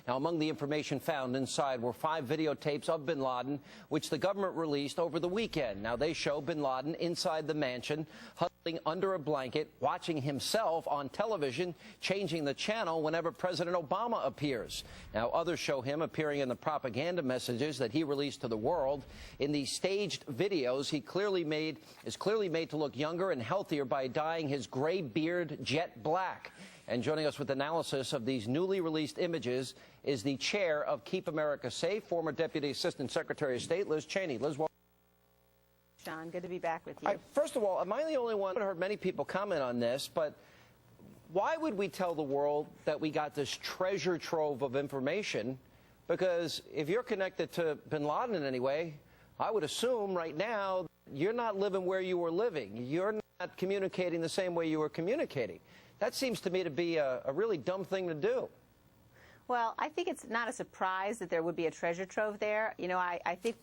Now, among the information found inside were 5 videotapes of bin Laden, which the government released over the weekend. Now, they show bin Laden inside the mansion, huddling under a blanket, watching himself on television, changing the channel whenever President Obama appears. Now, others show him appearing in the propaganda messages that he released to the world. In these staged videos, he is clearly made to look younger and healthier by dyeing his gray beard jet black. And joining us with analysis of these newly released images is the chair of Keep America Safe, former Deputy Assistant Secretary of State, Liz Cheney. Liz, welcome. Sean, good to be back with you. First of all, am I the only one? I've heard many people comment on this, but why would we tell the world that we got this treasure trove of information? Because if you're connected to bin Laden in any way, I would assume right now you're not living where you were living. You're not communicating the same way you were communicating. That seems to me to be a really dumb thing to do. Well, I think it's not a surprise that there would be a treasure trove there. You know, I think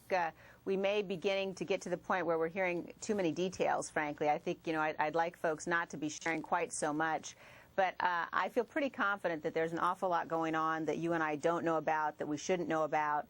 we may be beginning to get to the point where we're hearing too many details, frankly. I think, you know, I'd like folks not to be sharing quite so much. But I feel pretty confident that there's an awful lot going on that you and I don't know about, that we shouldn't know about,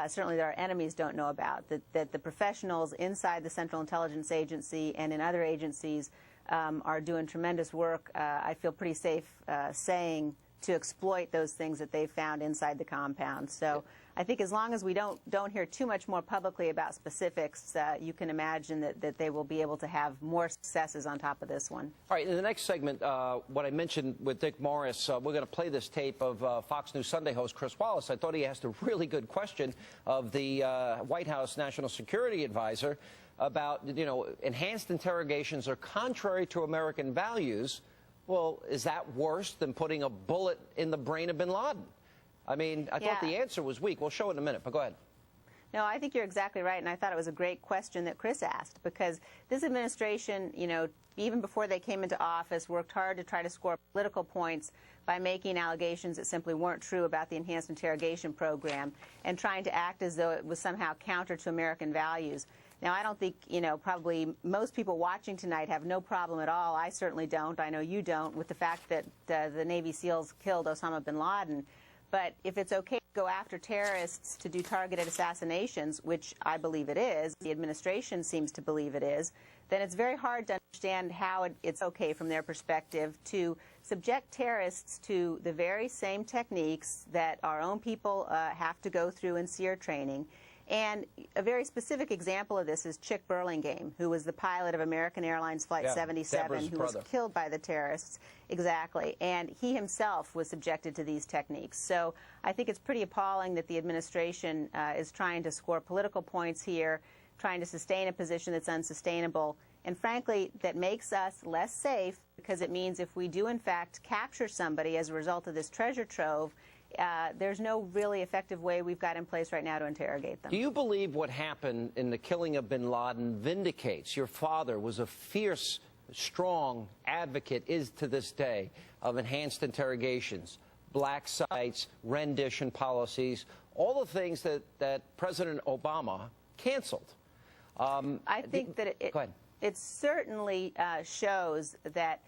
certainly that our enemies don't know about, that the professionals inside the Central Intelligence Agency and in other agencies are doing tremendous work. I feel pretty safe saying to exploit those things that they've found inside the compound. So I think as long as we don't hear too much more publicly about specifics, you can imagine that they will be able to have more successes on top of this one. All right, in the next segment, what I mentioned with Dick Morris, we're going to play this tape of Fox News Sunday host Chris Wallace. I thought he asked a really good question of the White House National Security Advisor about, you know, enhanced interrogations are contrary to American values. Well, is that worse than putting a bullet in the brain of bin Laden? I mean, I thought the answer was weak. We'll show it in a minute, but go ahead. No, I think you're exactly right, and I thought it was a great question that Chris asked, because this administration, you know, even before they came into office, worked hard to try to score political points by making allegations that simply weren't true about the enhanced interrogation program and trying to act as though it was somehow counter to American values. Now, I don't think, you know, probably most people watching tonight have no problem at all. I certainly don't. I know you don't, with the fact that the Navy SEALs killed Osama bin Laden. But if it's okay to go after terrorists to do targeted assassinations, which I believe it is, the administration seems to believe it is, then it's very hard to understand how it's okay from their perspective to subject terrorists to the very same techniques that our own people have to go through in SEER training. And a very specific example of this is Chick Burlingame, who was the pilot of American Airlines Flight 77, who was killed by the terrorists. Exactly. And he himself was subjected to these techniques. So I think it's pretty appalling that the administration is trying to score political points here, trying to sustain a position that's unsustainable, and frankly, that makes us less safe, because it means if we do, in fact, capture somebody as a result of this treasure trove, there's no really effective way we've got in place right now to interrogate them. Do you believe what happened in the killing of bin Laden vindicates? Your father was a fierce, strong advocate, is to this day, of enhanced interrogations, black sites, rendition policies, all the things that President Obama canceled. I think that it certainly shows that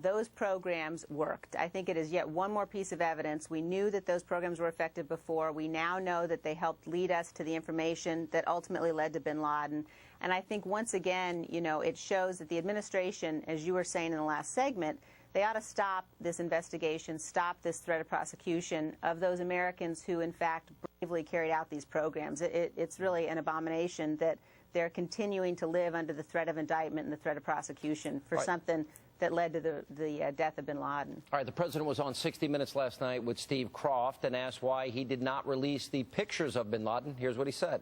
those programs worked. I think it is yet one more piece of evidence. We knew that those programs were effective before. We now know that they helped lead us to the information that ultimately led to bin Laden. And I think once again, you know, it shows that the administration, as you were saying in the last segment, they ought to stop this investigation, stop this threat of prosecution of those Americans who, in fact, bravely carried out these programs. It's really an abomination that they're continuing to live under the threat of indictment and the threat of prosecution for something that led to the death of bin Laden. All right, the president was on 60 Minutes last night with Steve Kroft and asked why he did not release the pictures of bin Laden. Here's what he said.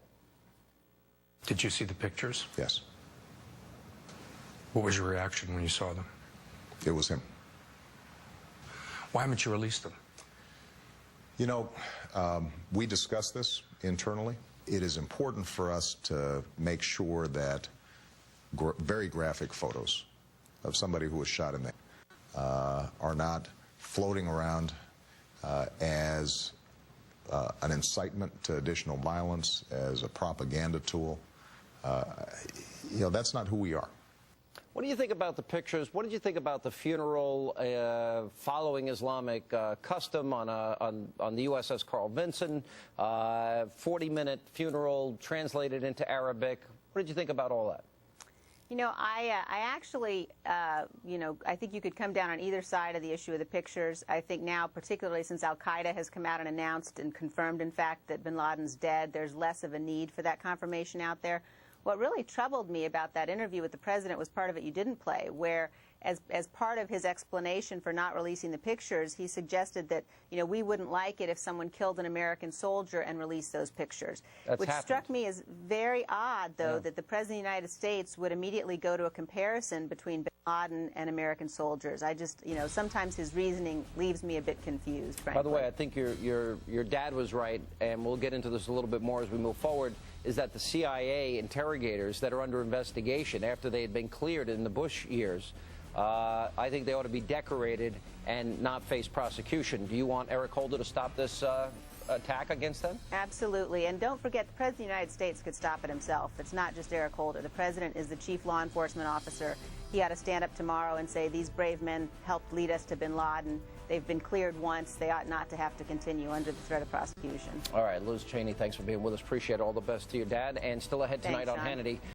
Did you see the pictures? Yes. What was your reaction when you saw them? It was him. Why haven't you released them? You know, we discussed this internally. It is important for us to make sure that very graphic photos of somebody who was shot in there are not floating around as an incitement to additional violence, as a propaganda tool. You know, that's not who we are. What do you think about the pictures? What did you think about the funeral following Islamic custom on the USS Carl Vinson? 40-minute funeral translated into Arabic. What did you think about all that? You know, I actually, you know, I think you could come down on either side of the issue of the pictures. I think now, particularly since al-Qaeda has come out and announced and confirmed, in fact, that bin Laden's dead, there's less of a need for that confirmation out there. What really troubled me about that interview with the president was part of it you didn't play, where as part of his explanation for not releasing the pictures, he suggested that, you know, we wouldn't like it if someone killed an American soldier and released those pictures. Which struck me as very odd, though, that the President of the United States would immediately go to a comparison between bin Laden and American soldiers. I just, you know, sometimes his reasoning leaves me a bit confused, frankly. By the way, I think your dad was right, and we'll get into this a little bit more as we move forward, is that the CIA interrogators that are under investigation after they had been cleared in the Bush years, I think they ought to be decorated and not face prosecution. Do you want Eric Holder to stop this attack against them? Absolutely. And don't forget, the President of the United States could stop it himself. It's not just Eric Holder. The President is the chief law enforcement officer. He ought to stand up tomorrow and say, these brave men helped lead us to bin Laden. They've been cleared once. They ought not to have to continue under the threat of prosecution. All right, Liz Cheney, thanks for being with us. Appreciate it. All the best to your dad. And still ahead tonight on Hannity.